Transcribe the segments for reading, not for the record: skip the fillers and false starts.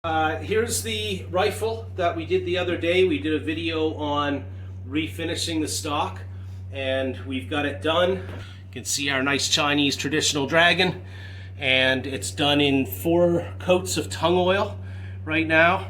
Here's the rifle that we did the other day. We did a video on refinishing the stock, and we've got it done. You can see our nice Chinese traditional dragon, and it's done in 4 coats of tung oil right now.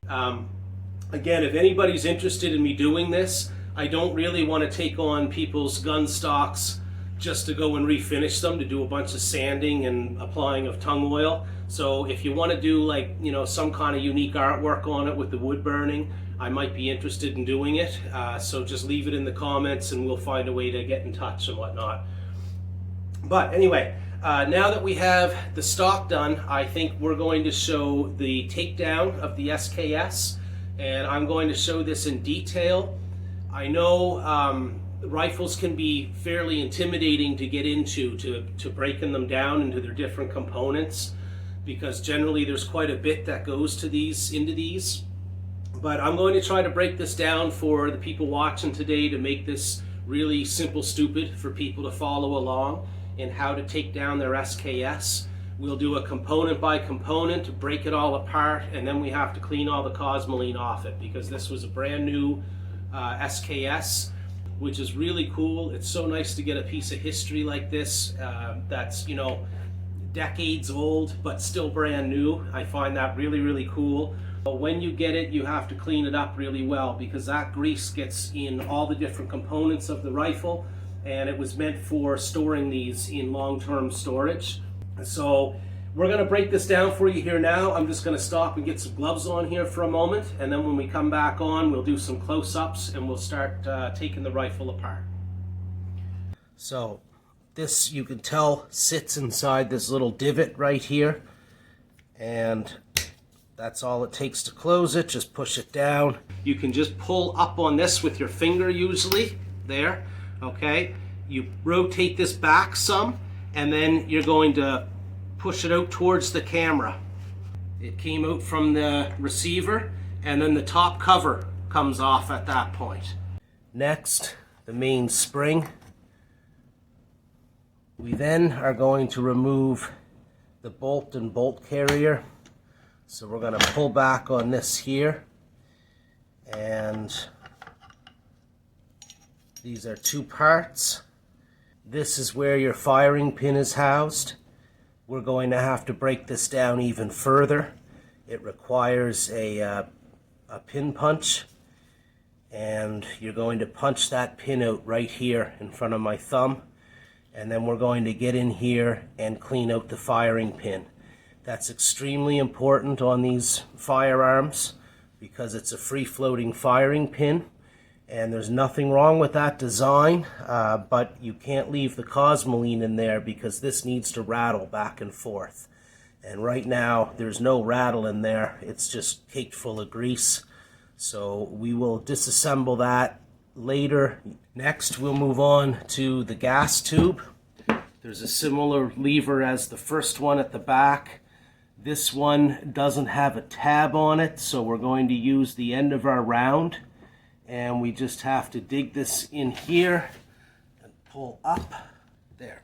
Again, if anybody's interested in me doing this, I don't really want to take on people's gun stocks just to go and refinish them, to do a bunch of sanding and applying of tung oil. So if you want to do, like, you know, some kind of unique artwork on it with the wood burning, I might be interested in doing it. So just leave it in the comments and we'll find a way to get in touch and whatnot. But anyway, now that we have the stock done, I think we're going to show the takedown of the SKS, and I'm going to show this in detail. I know rifles can be fairly intimidating to get into, to breaking them down into their different components, because generally there's quite a bit that goes to into these. But I'm going to try to break this down for the people watching today, to make this really simple stupid for people to follow along in how to take down their SKS. We'll do a component by component, break it all apart, and then we have to clean all the cosmoline off it, because this was a brand new SKS, which is really cool. It's so nice to get a piece of history like this that's, you know, decades old but still brand new. I find that really, really cool. But when you get it, you have to clean it up really well, because that grease gets in all the different components of the rifle, and it was meant for storing these in long-term storage. So we're going to break this down for you here now. I'm just going to stop and get some gloves on here for a moment, and then when we come back on, we'll do some close-ups and we'll start taking the rifle apart. So this, you can tell, sits inside this little divot right here, and that's all it takes to close it. Just push it down. You can just pull up on this with your finger usually, there, okay? You rotate this back some, and then you're going to push it out towards the camera. It came out from the receiver, and then the top cover comes off at that point. Next, the main spring. We then are going to remove the bolt and bolt carrier. So we're going to pull back on this here, and these are 2 parts. This is where your firing pin is housed. We're going to have to break this down even further. It requires a pin punch, and you're going to punch that pin out right here in front of my thumb, and then we're going to get in here and clean out the firing pin. That's extremely important on these firearms, because it's a free-floating firing pin, and there's nothing wrong with that design, but you can't leave the cosmoline in there, because this needs to rattle back and forth. And right now there's no rattle in there, it's just caked full of grease. So we will disassemble that later. Next, we'll move on to the gas tube. There's a similar lever as the first one at the back. This one doesn't have a tab on it, so we're going to use the end of our round, and we just have to dig this in here and pull up there.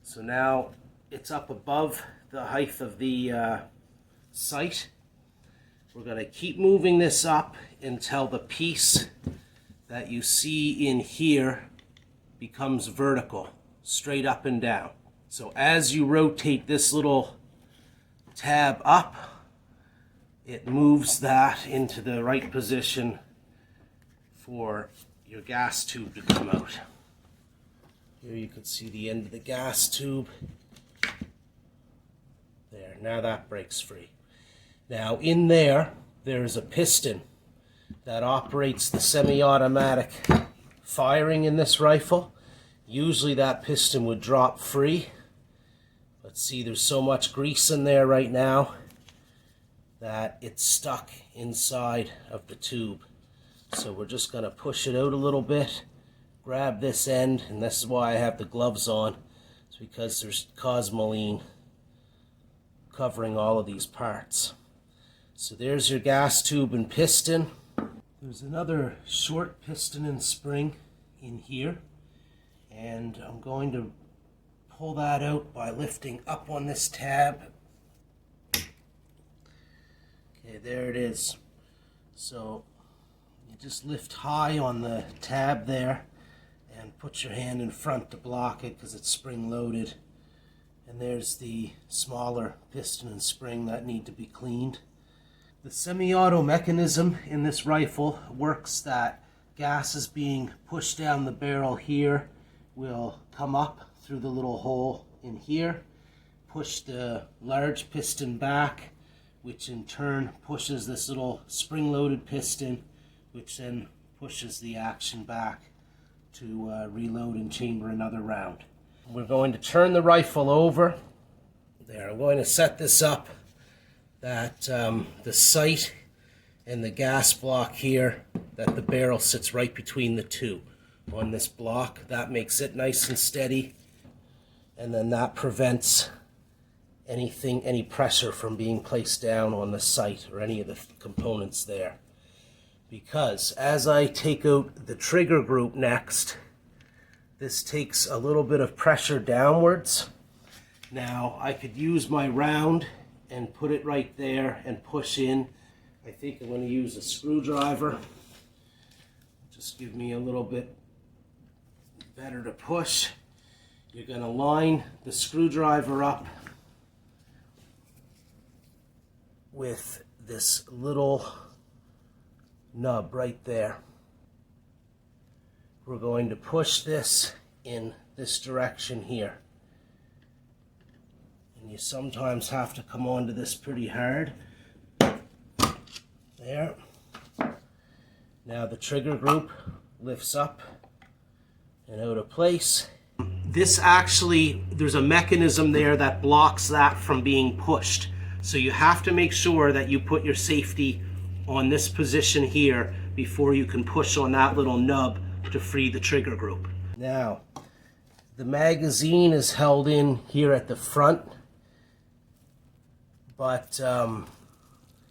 So now it's up above the height of the sight. We're going to keep moving this up until the piece that you see in here becomes vertical, straight up and down. So as you rotate this little tab up, it moves that into the right position for your gas tube to come out. Here you can see the end of the gas tube. There, now that breaks free. Now in there, there's a piston that operates the semi-automatic firing in this rifle. Usually that piston would drop free. Let's see, there's so much grease in there right now that it's stuck inside of the tube. So we're just going to push it out a little bit, grab this end, and this is why I have the gloves on. It's because there's cosmoline covering all of these parts. So there's your gas tube and piston. There's another short piston and spring in here, and I'm going to pull that out by lifting up on this tab. Okay, there it is. So you just lift high on the tab there and put your hand in front to block it because it's spring loaded. And there's the smaller piston and spring that need to be cleaned. The semi-auto mechanism in this rifle works that gas is being pushed down the barrel here, will come up through the little hole in here, push the large piston back, which in turn pushes this little spring-loaded piston, which then pushes the action back to reload and chamber another round. We're going to turn the rifle over. There, I'm going to set this up that the sight and the gas block here, that the barrel sits right between the two on this block. That makes it nice and steady, and then that prevents any pressure from being placed down on the sight or any of the components there. Because as I take out the trigger group next, this takes a little bit of pressure downwards. Now I could use my round and put it right there and push in. I think I'm going to use a screwdriver. Just give me a little bit better to push. You're going to line the screwdriver up with this little nub right there. We're going to push this in this direction here. And you sometimes have to come onto this pretty hard. There. Now the trigger group lifts up and out of place. This actually, there's a mechanism there that blocks that from being pushed. So you have to make sure that you put your safety on this position here before you can push on that little nub to free the trigger group. Now, the magazine is held in here at the front, but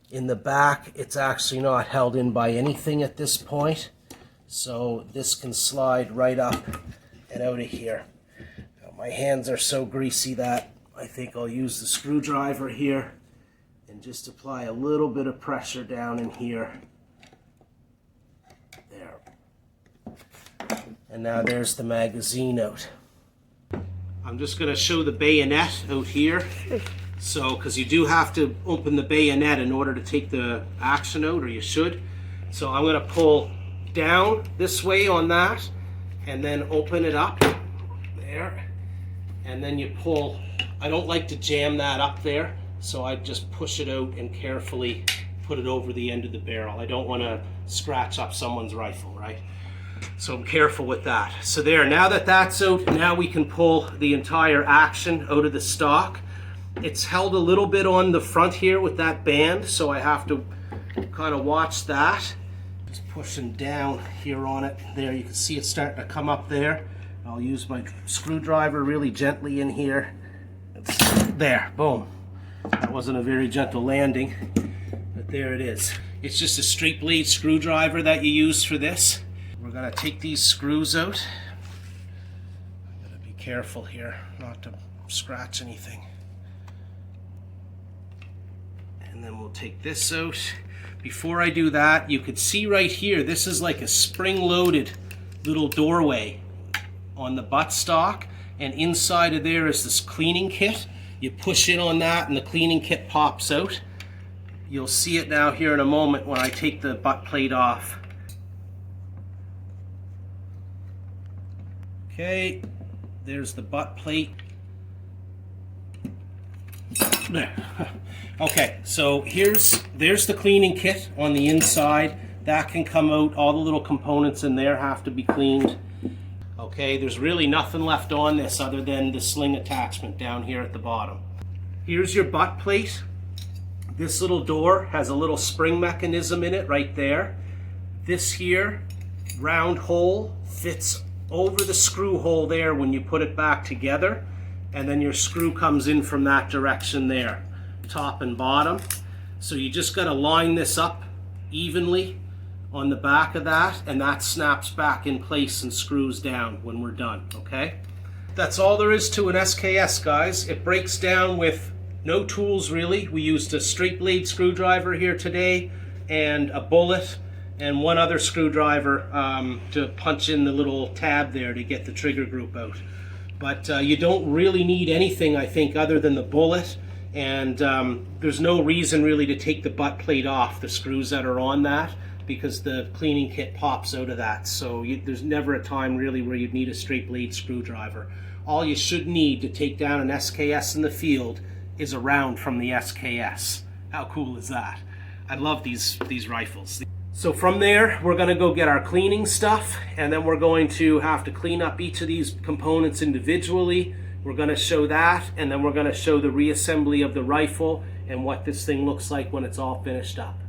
in the back it's actually not held in by anything at this point, so this can slide right up and out of here. Now, my hands are so greasy that I think I'll use the screwdriver here and just apply a little bit of pressure down in here. There. And now there's the magazine out. I'm just going to show the bayonet out here. So, because you do have to open the bayonet in order to take the action out, or you should. So I'm going to pull down this way on that and then open it up. There. And then you pull. I don't like to jam that up there, so I just push it out and carefully put it over the end of the barrel. I don't want to scratch up someone's rifle, right? So I'm careful with that. So there, now that that's out, now we can pull the entire action out of the stock. It's held a little bit on the front here with that band, so I have to kind of watch that. Just pushing down here on it. There, you can see it starting to come up there. I'll use my screwdriver really gently in here. There, boom. That wasn't a very gentle landing, but there it is. It's just a straight blade screwdriver that you use for this. We're going to take these screws out. I'm going to be careful here not to scratch anything. And then we'll take this out. Before I do that, you could see right here, this is like a spring-loaded little doorway on the buttstock, and inside of there is this cleaning kit. You push in on that and the cleaning kit pops out. You'll see it now here in a moment when I take the butt plate off. Okay, there's the butt plate. There. Okay, so there's the cleaning kit on the inside. That can come out. All the little components in there have to be cleaned. Okay, there's really nothing left on this other than the sling attachment down here at the bottom. Here's your butt plate. This little door has a little spring mechanism in it right there. This here round hole fits over the screw hole there when you put it back together, and then your screw comes in from that direction there, top and bottom. So you just got to line this up evenly on the back of that, and that snaps back in place and screws down when we're done. Okay, that's all there is to an SKS, guys. It breaks down with No tools really. We used a straight blade screwdriver here today and a bullet and one other screwdriver to punch in the little tab there to get the trigger group out. But you don't really need anything, I think, other than the bullet, and there's no reason really to take the butt plate off, the screws that are on that, because the cleaning kit pops out of that. So there's never a time really where you'd need a straight blade screwdriver. All you should need to take down an SKS in the field is a round from the SKS. How cool is that? I love these rifles. So from there, we're going to go get our cleaning stuff, and then we're going to have to clean up each of these components individually. We're going to show that, and then we're going to show the reassembly of the rifle and what this thing looks like when it's all finished up.